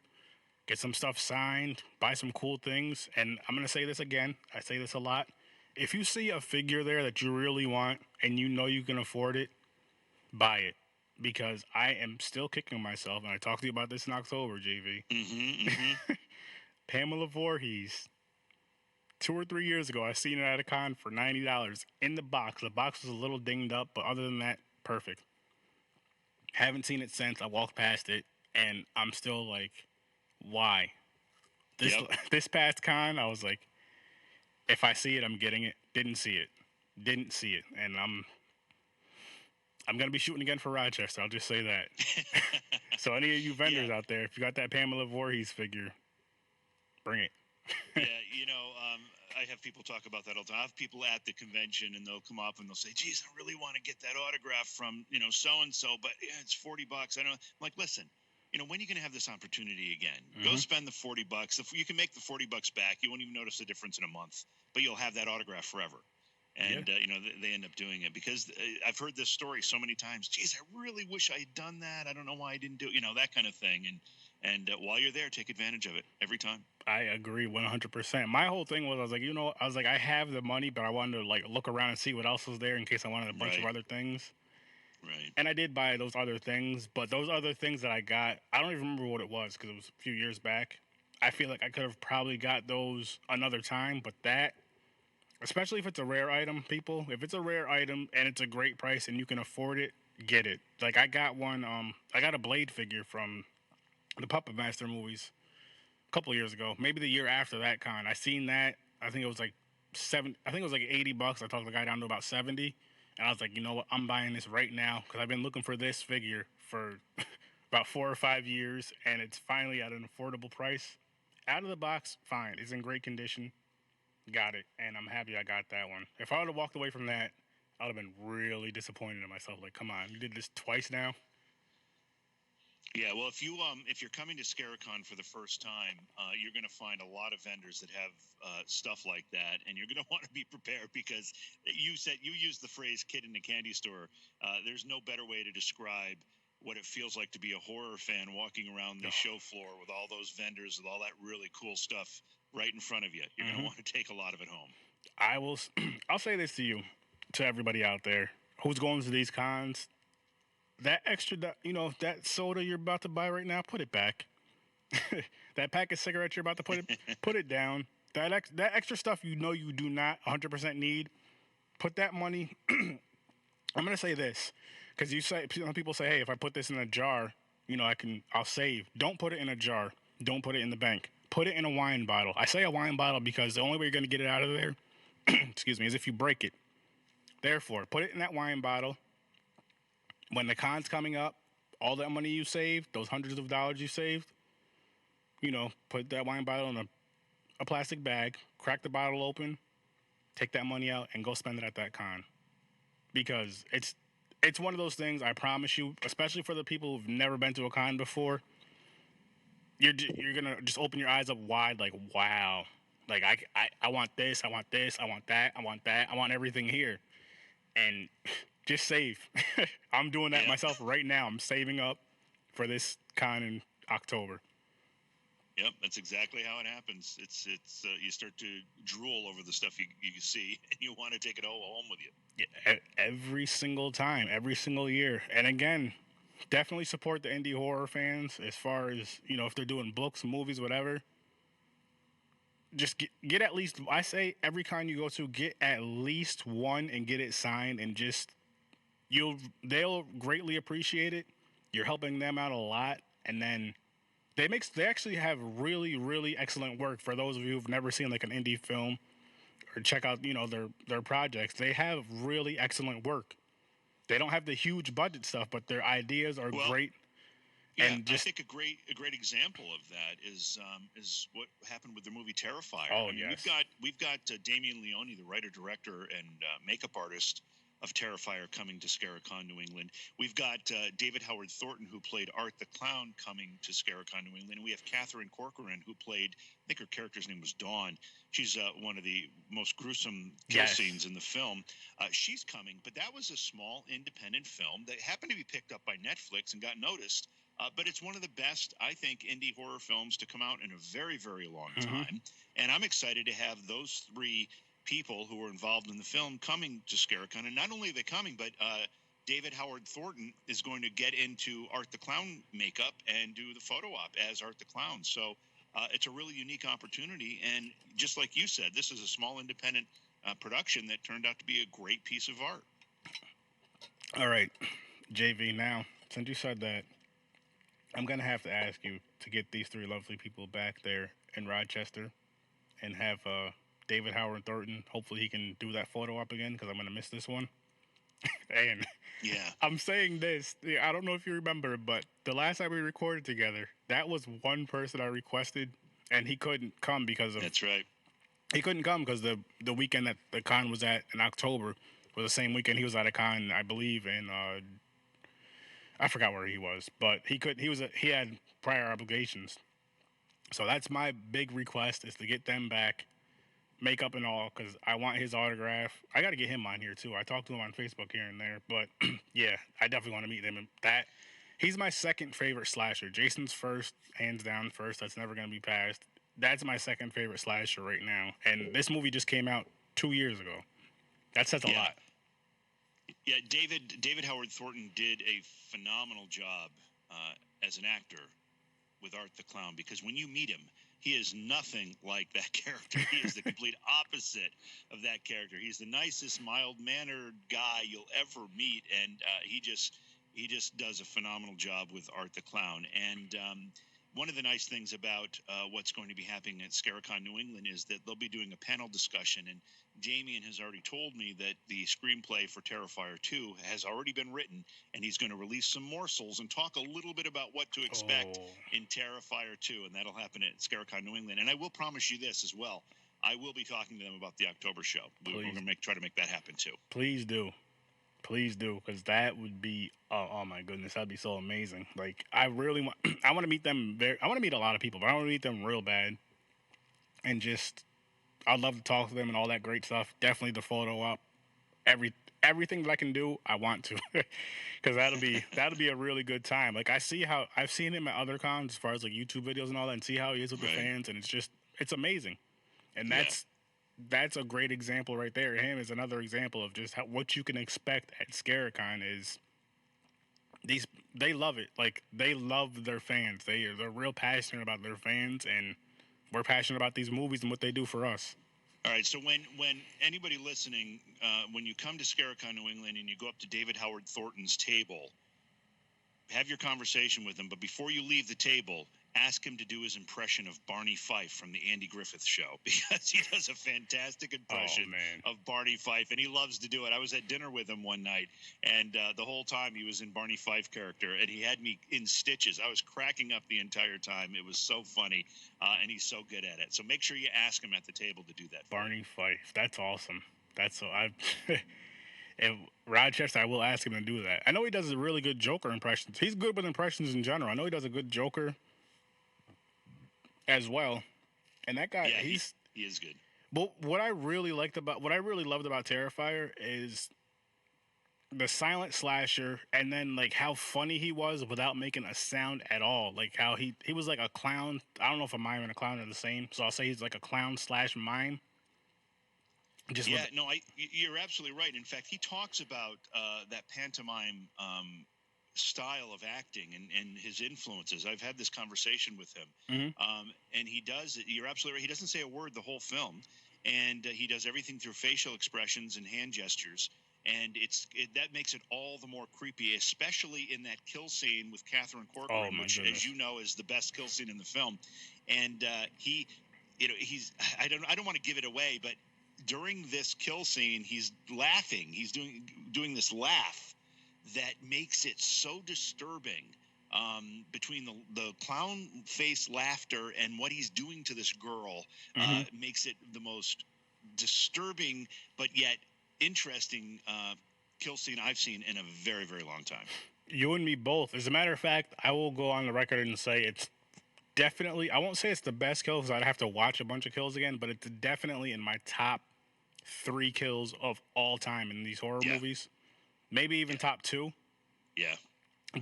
get some stuff signed, buy some cool things. And I'm going to say this again. I say this a lot. If you see a figure there that you really want and you know you can afford it, buy it. Because I am still kicking myself, and I talked to you about this in October, JV. Pamela Voorhees. 2 or 3 years ago, I seen it at a con for $90 in the box. The box was a little dinged up, but other than that, perfect. Haven't seen it since. I walked past it, and I'm still like, why? This past con, I was like, if I see it, I'm getting it. Didn't see it, and I'm gonna be shooting again for Rochester. I'll just say that. So any of you vendors out there, if you got that Pamela Voorhees figure, bring it. I have people talk about that all the time. I have people at the convention, and they'll come up and they'll say, geez, I really want to get that autograph from, so-and-so, but it's $40. I don't. I'm like, listen, when are you going to have this opportunity again? Go spend the $40. If you can make the $40 back, you won't even notice the difference in a month, but you'll have that autograph forever. And, they end up doing it because I've heard this story so many times. Geez, I really wish I had done that. I don't know why I didn't do it, that kind of thing. And while you're there, take advantage of it every time. I agree 100%. My whole thing was, I was like, I have the money, but I wanted to look around and see what else was there in case I wanted a bunch of other things. Right. And I did buy those other things, but those other things that I got, I don't even remember what it was because it was a few years back. I feel like I could have probably got those another time, but that, especially if it's a rare item, people, if it's a rare item and it's a great price and you can afford it, get it. Like I got one, I got a Blade figure from the Puppet Master movies a couple of years ago, maybe the year after that con. I seen that. I think it was like $80. I talked the guy down to about 70, and I was like, you know what? I'm buying this right now because I've been looking for this figure for about 4 or 5 years, and it's finally at an affordable price. Out of the box, fine. It's in great condition. Got it, and I'm happy I got that one. If I would have walked away from that, I would have been really disappointed in myself. Like, come on, you did this twice now. Yeah, well, if you're coming to Scaricon for the first time, you're going to find a lot of vendors that have stuff like that, and you're going to want to be prepared because you used the phrase "kid in the candy store." There's no better way to describe what it feels like to be a horror fan walking around the show floor with all those vendors with all that really cool stuff right in front of you. You're going to want to take a lot of it home. I'll say this to you, to everybody out there who's going to these cons. That extra, that soda you're about to buy right now, put it back. That pack of cigarettes you're about to put it down. That extra stuff you do not 100% need, put that money. I'm gonna say this because people say, hey, if I put this in a jar, I'll save. Don't put it in a jar. Don't put it in the bank. Put it in a wine bottle. I say a wine bottle because the only way you're gonna get it out of there, excuse me, is if you break it. Therefore, put it in that wine bottle. When the con's coming up, all that money you saved, those hundreds of dollars you saved, put that wine bottle in a plastic bag, crack the bottle open, take that money out, and go spend it at that con. Because it's one of those things, I promise you, especially for the people who've never been to a con before, you're going to just open your eyes up wide like, wow. Like, I want this, I want this, I want that, I want that, I want everything here. And just save. I'm doing that myself right now. I'm saving up for this con in October. Yep, that's exactly how it happens. It's you start to drool over the stuff you see, and you want to take it all home with you. Yeah, every single time, every single year. And again, definitely support the indie horror fans as far as, if they're doing books, movies, whatever. Just get at least, I say every con you go to, get at least one and get it signed, and just they'll greatly appreciate it. You're helping them out a lot, and then they actually have really, really excellent work for those of you who've never seen like an indie film or check out their projects. They have really excellent work, They don't have the huge budget stuff, but their ideas are Well, great. yeah, And I just think a great example of that is what happened with the movie Terrifier. oh I mean, yes, we've got Damien Leone, the writer, director, and makeup artist of Terrifier, coming to Scaricon, New England. We've got David Howard Thornton, who played Art the Clown, coming to Scaricon, New England. And we have Catherine Corcoran, who played, I think her character's name was Dawn. She's one of the most gruesome kill Yes. scenes in the film. She's coming, but that was a small independent film that happened to be picked up by Netflix and got noticed. But it's one of the best, I think, indie horror films to come out in a very, very long time. And I'm excited to have those three people who were involved in the film coming to Scaricon. And not only are they coming, but David Howard Thornton is going to get into Art the Clown makeup and do the photo op as Art the Clown. So it's a really unique opportunity. And just like you said, this is a small independent production that turned out to be a great piece of art. All right, JV. Now, since you said that, I'm gonna have to ask you to get these three lovely people back there in Rochester, and have David Howard Thornton. Hopefully, he can do that photo op again because I'm gonna miss this one. And Yeah. I'm saying this. I don't know if you remember, but the last time we recorded together, that was one person I requested, and he couldn't come because of. That's right. He couldn't come because the weekend that the con was at in October was the same weekend he was at a con, I believe, in I forgot where he was, but he had prior obligations. So that's my big request, is to get them back, makeup and all, because I want his autograph. I got to get him on here too. I talked to him on Facebook here and there, but yeah, I definitely want to meet him. And he's my second favorite slasher. Jason's first, hands down first. That's never going to be passed. That's my second favorite slasher right now. And this movie just came out 2 years ago. That says a lot. Yeah, David Howard Thornton did a phenomenal job as an actor with Art the Clown, because when you meet him, he is nothing like that character. He is the complete opposite of that character. He's the nicest, mild-mannered guy you'll ever meet, and he just does a phenomenal job with Art the Clown. And one of the nice things about what's going to be happening at Scaricon, New England, is that they'll be doing a panel discussion, and Damien has already told me that the screenplay for Terrifier 2 has already been written, and he's going to release some morsels and talk a little bit about what to expect in Terrifier 2, and that'll happen at Scaricon, New England. And I will promise you this as well. I will be talking to them about the October show. We're going to try to make that happen too. Please do, because that would be oh my goodness, that'd be so amazing. Like, I really want I want to meet them. I want to meet a lot of people, but I want to meet them real bad, and just I'd love to talk to them and all that great stuff. Definitely the photo op, everything that I can do, I want to, because that'll be a really good time. Like, I've seen him at other cons as far as like YouTube videos and all that, and see how he is with the fans, and it's amazing, and that's a great example right there. Him is another example of just what you can expect at Scaricon is they love it. Like, they love their fans. They're real passionate about their fans, and we're passionate about these movies and what they do for us. All right, so when anybody listening, when you come to Scaricon, New England, and you go up to David Howard Thornton's table, have your conversation with him. But before you leave the table, ask him to do his impression of Barney Fife from the Andy Griffith Show, because he does a fantastic impression of Barney Fife, and he loves to do it. I was at dinner with him one night, and the whole time he was in Barney Fife character, and he had me in stitches. I was cracking up the entire time. It was so funny, and he's so good at it. So make sure you ask him at the table to do that. Barney Fife, that's awesome. That's so in Rochester, I will ask him to do that. I know he does a really good Joker impressions. He's good with impressions in general. I know he does a good Joker as well, and that guy, he is good. But what I really loved about Terrifier is the silent slasher, and then like how funny he was without making a sound at all. Like how he was like a clown. I don't know if a mime and a clown are the same, so I'll say he's like a clown / mime. You're absolutely right. In fact, he talks about that pantomime style of acting and his influences. I've had this conversation with him, and he does. You're absolutely right. He doesn't say a word the whole film, and he does everything through facial expressions and hand gestures, and that makes it all the more creepy, especially in that kill scene with Catherine Corcoran, which, as you know, is the best kill scene in the film. And I don't want to give it away, but during this kill scene, he's laughing. He's doing this laugh. that makes it so disturbing. Between the clown face laughter and what he's doing to this girl, makes it the most disturbing but yet interesting kill scene I've seen in a very, very long time. You and me both. As a matter of fact, I will go on the record and say it's definitely, I won't say it's the best kill because I'd have to watch a bunch of kills again, but it's definitely in my top 3 kills of all time in these horror movies. Maybe even top 2. Yeah.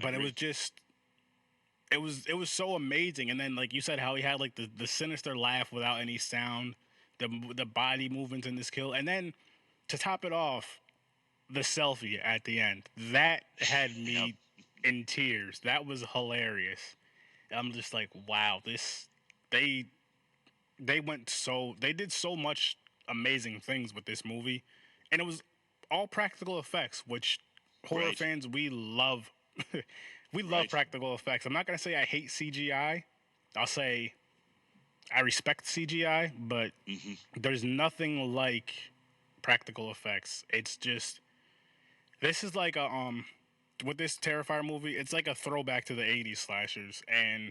But it was just, it was so amazing. And then, like you said, how he had like the sinister laugh without any sound, the body movements in this kill. And then to top it off, the selfie at the end. That had me in tears. That was hilarious. I'm just like, wow, they they did so much amazing things with this movie, and it was all practical effects, which horror fans we love. We love practical effects. I'm not gonna say I hate CGI. I'll say I respect CGI, but there's nothing like practical effects. It's just this is like a with this Terrifier movie, it's like a throwback to the 80s slashers. And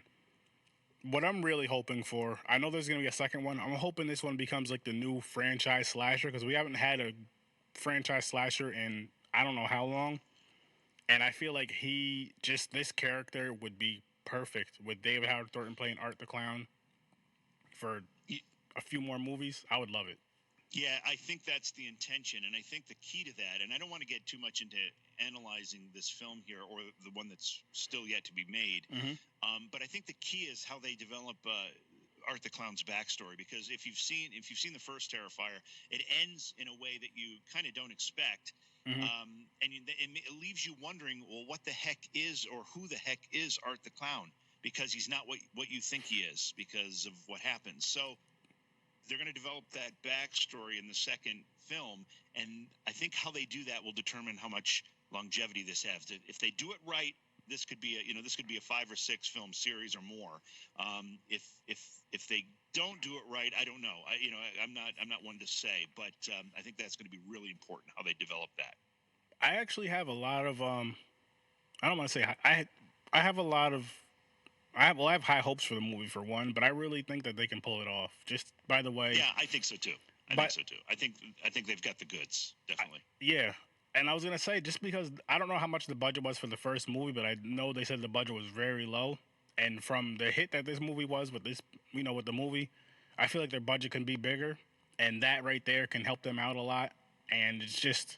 what I'm really hoping for, I know there's going to be a second one. I'm hoping this one becomes like the new franchise slasher because we haven't had a franchise slasher in I don't know how long. And I feel like this character would be perfect with David Howard Thornton playing Art the Clown for a few more movies. I would love it. Yeah, I think that's the intention, and I think the key to that, and I don't want to get too much into analyzing this film here or the one that's still yet to be made, but I think the key is how they develop Art the Clown's backstory. Because if you've seen the first Terrifier, it ends in a way that you kind of don't expect, and it leaves you wondering, well, what the heck is or who the heck is Art the Clown? Because he's not what you think he is because of what happens. So they're going to develop that backstory in the second film, and I think how they do that will determine how much longevity this has. If they do it right, this could be a 5 or 6 film series or more. If they don't do it right, I don't know. I'm not one to say, but I think that's going to be really important how they develop that. I actually have a lot of I don't want to say I have a lot of I have high hopes for the movie for one, but I really think that they can pull it off. Just by the way, yeah, I think so too. I think they've got the goods, definitely. Yeah, and I was gonna say just because I don't know how much the budget was for the first movie, but I know they said the budget was very low, and from the hit that this movie was with with the movie, I feel like their budget can be bigger, and that right there can help them out a lot. And it's just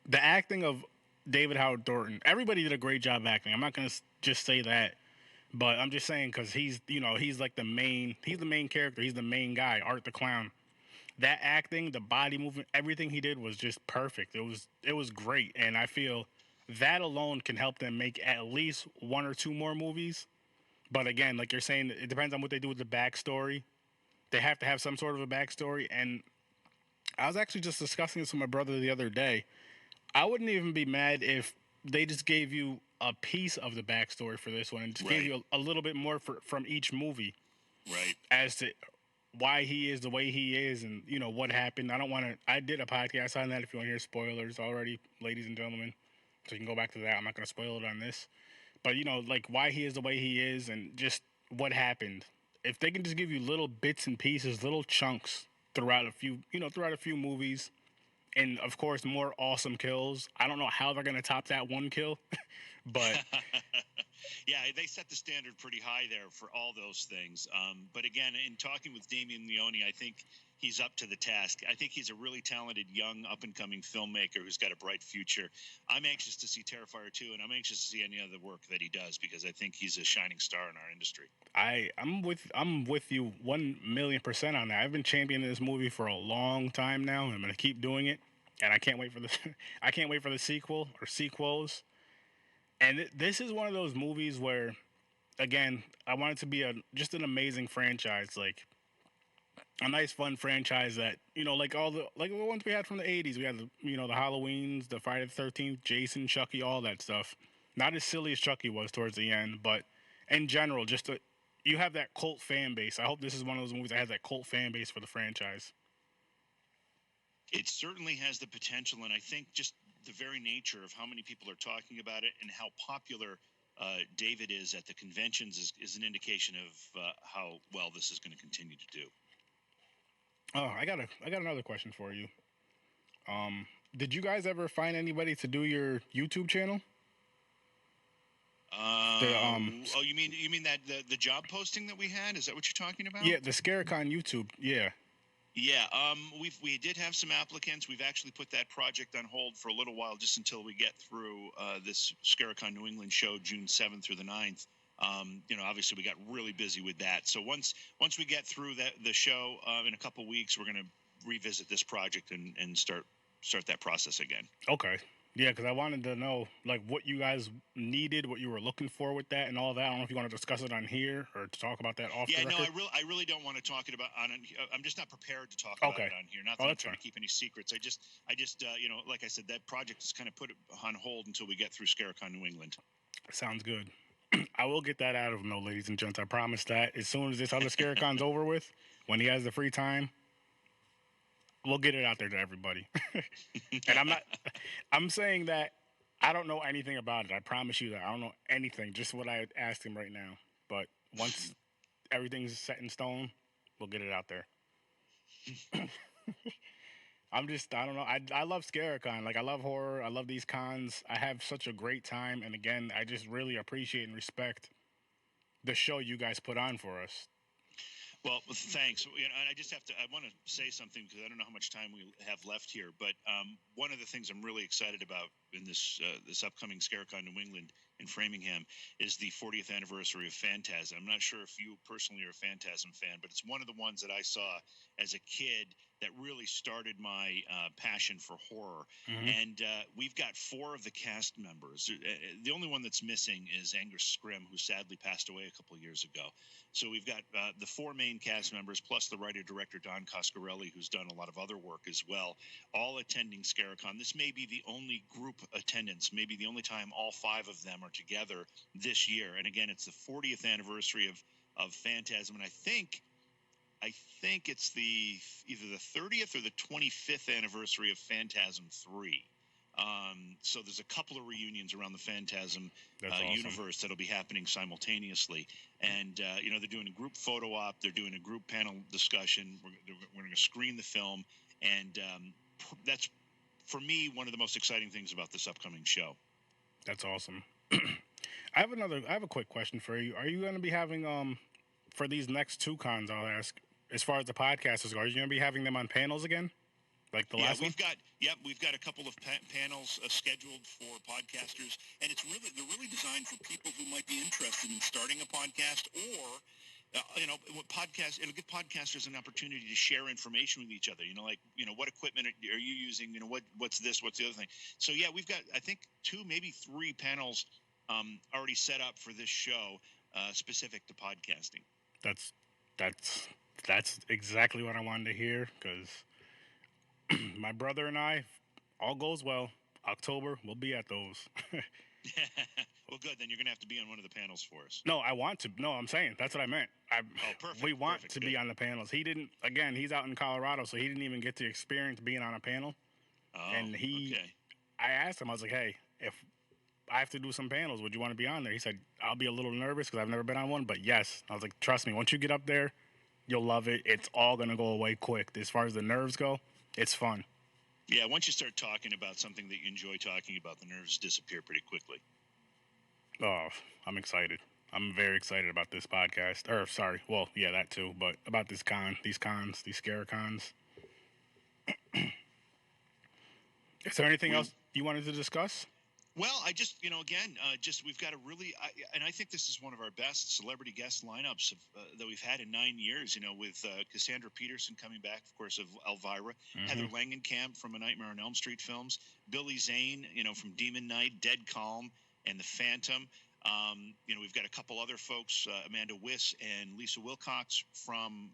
the acting of David Howard Thornton. Everybody did a great job acting. I'm not gonna just say that. But I'm just saying because he's like the main character. He's the main guy, Art the Clown. That acting, the body movement, everything he did was just perfect. It was great, and I feel that alone can help them make at least 1 or 2 more movies. But again, like you're saying, it depends on what they do with the backstory. They have to have some sort of a backstory. And I was actually just discussing this with my brother the other day. I wouldn't even be mad if they just gave you a piece of the backstory for this one and just gave you a little bit more from each movie, as to why he is the way he is and what happened. I did a podcast on that if you want to hear spoilers already, ladies and gentlemen, so you can go back to that. I'm not going to spoil it on this, but like why he is the way he is and just what happened. If they can just give you little bits and pieces, little chunks throughout a few movies, and of course more awesome kills. I don't know how they're going to top that one kill. But yeah, they set the standard pretty high there for all those things. But again, in talking with Damien Leone, I think he's up to the task. I think he's a really talented, young, up-and-coming filmmaker who's got a bright future. I'm anxious to see Terrifier 2, and I'm anxious to see any other work that he does because I think he's a shining star in our industry. I'm with you 1,000,000% on that. I've been championing this movie for a long time now, and I'm going to keep doing it. And I can't wait for the sequel or sequels. And this is one of those movies where, again, I want it to be just an amazing franchise, like a nice, fun franchise that like the ones we had from the '80s. We had the Halloweens, the Friday the 13th, Jason, Chucky, all that stuff. Not as silly as Chucky was towards the end, but in general, you have that cult fan base. I hope this is one of those movies that has that cult fan base for the franchise. It certainly has the potential, and I think just the very nature of how many people are talking about it and how popular David is at the conventions is an indication of how well this is going to continue to do. Oh, I got another question for you. Did you guys ever find anybody to do your YouTube channel? Oh, you mean that the job posting that we had? Is that what you're talking about? Yeah, the ScareCon YouTube. Yeah. Yeah, we did have some applicants. We've actually put that project on hold for a little while, just until we get through this ScareCon New England show, June 7th through the 9th. Obviously we got really busy with that. So once we get through the show in a couple weeks, we're going to revisit this project and start that process again. Okay. Yeah, because I wanted to know like what you guys needed, what you were looking for with that, and all that. I don't know if you want to discuss it on here or to talk about that off the record. Yeah, no, I really don't want to talk about on. I'm just not prepared to talk about it on here. Not that I'm trying to keep any secrets. I just like I said, that project is kind of put on hold until we get through ScareCon New England. Sounds good. I will get that out of him, though, ladies and gents. I promise that as soon as this other ScareCon's over with, when he has the free time, we'll get it out there to everybody. And I'm saying that I don't know anything about it. I promise you that. I don't know anything, just what I asked him right now. But once everything's set in stone, we'll get it out there. I don't know. I love ScareCon. Like, I love horror. I love these cons. I have such a great time. And again, I just really appreciate and respect the show you guys put on for us. Well, thanks. I want to say something because I don't know how much time we have left here. But one of the things I'm really excited about in this upcoming ScareCon New England in Framingham is the 40th anniversary of Phantasm. I'm not sure if you personally are a Phantasm fan, but it's one of the ones that I saw as a kid that really started my passion for horror. Mm-hmm. And we've got 4 of the cast members. The only one that's missing is Angus Scrimm, who sadly passed away a couple of years ago. So we've got the 4 main cast members, plus the writer-director Don Coscarelli, who's done a lot of other work as well, all attending ScareCon. This may be the only group attendance, maybe the only time all 5 of them are together this year. And again, it's the 40th anniversary of Phantasm, and I think it's either the 30th or the 25th anniversary of Phantasm 3. So there's a couple of reunions around the Phantasm universe that'll be happening simultaneously. And, they're doing a group photo op. They're doing a group panel discussion. We're going to screen the film. And that's, for me, one of the most exciting things about this upcoming show. That's awesome. I have a quick question for you. Are you going to be having, for these next 2 cons, I'll ask, as far as the podcasters go, are you going to be having them on panels again? Like the last one? We've got a couple of panels scheduled for podcasters, and they're really designed for people who might be interested in starting a podcast, or it'll give podcasters an opportunity to share information with each other. What equipment are you using? What's this? What's the other thing? So yeah, we've got, I think, 2, maybe 3 panels already set up for this show specific to podcasting. That's exactly what I wanted to hear, because my brother and I, all goes well, October, we'll be at those. Well, good. Then you're going to have to be on one of the panels for us. No, I want to. No, I'm saying. That's what I meant. Perfect. We want to be on the panels. He didn't, again, he's out in Colorado, so he didn't even get to experience being on a panel. Oh, and I asked him, I was like, hey, if I have to do some panels, would you want to be on there? He said, I'll be a little nervous because I've never been on one, but yes. I was like, trust me, once you get up there, you'll love it. It's all going to go away quick. As far as the nerves go, it's fun. Yeah, once you start talking about something that you enjoy talking about, the nerves disappear pretty quickly. Oh, I'm excited. I'm very excited about this podcast. Or, sorry, well, yeah, that too, but about these ScareCons. Is there anything else you wanted to discuss? Well, I just, we've got a really, and I think this is one of our best celebrity guest lineups that we've had in 9 years, with Cassandra Peterson coming back, of course, of Elvira, Heather Langenkamp from A Nightmare on Elm Street films, Billy Zane, from Demon Knight, Dead Calm, and The Phantom. We've got a couple other folks, Amanda Wyss and Lisa Wilcox from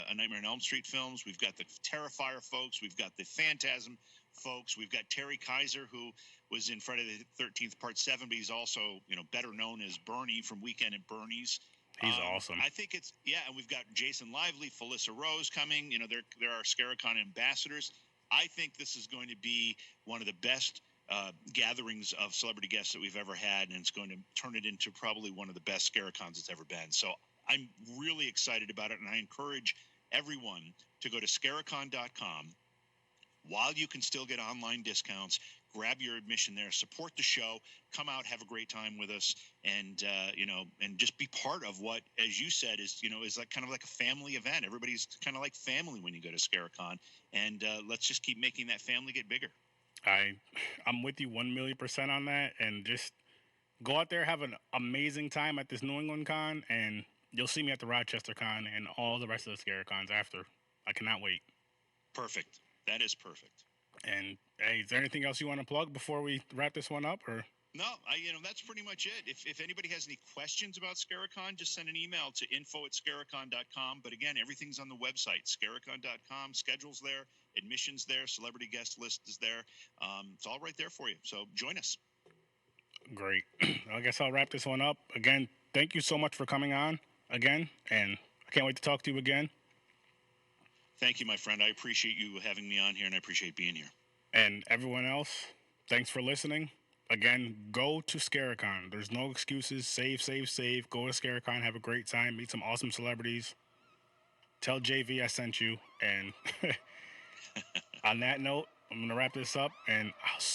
A Nightmare on Elm Street films. We've got the Terrifier folks. We've got the Phantasm folks. We've got Terry Kaiser, who was in Friday the 13th, Part 7, but he's also, better known as Bernie from Weekend at Bernie's. He's awesome. I think and we've got Jason Lively, Felissa Rose coming. They're our ScareCon ambassadors. I think this is going to be one of the best gatherings of celebrity guests that we've ever had, and it's going to turn it into probably one of the best Scaricons it's ever been. So I'm really excited about it, and I encourage everyone to go to Scaricon.com while you can still get online discounts. Grab your admission there, support the show, come out, have a great time with us, and and just be part of what, as you said, is like kind of like a family event. Everybody's kind of like family when you go to Scaricon, and let's just keep making that family get bigger. I'm with you 1,000,000% on that, and just go out there, have an amazing time at this New England con, and you'll see me at the Rochester con and all the rest of the Scaricons after. I cannot wait. Perfect. That is perfect. And hey, is there anything else you want to plug before we wrap this one up, or? No, that's pretty much it. If anybody has any questions about Scaricon, just send an email to info@scaricon.com. But again, everything's on the website, scaricon.com. Schedules there, admissions there, celebrity guest list is there. It's all right there for you. So join us. Great. I guess I'll wrap this one up. Again, thank you so much for coming on again, and I can't wait to talk to you again. Thank you, my friend. I appreciate you having me on here, and I appreciate being here. And everyone else, thanks for listening. Again, go to Scaricon. There's no excuses. Save, save, save. Go to Scaricon. Have a great time. Meet some awesome celebrities. Tell JV I sent you. And on that note, I'm going to wrap this up, and I'll see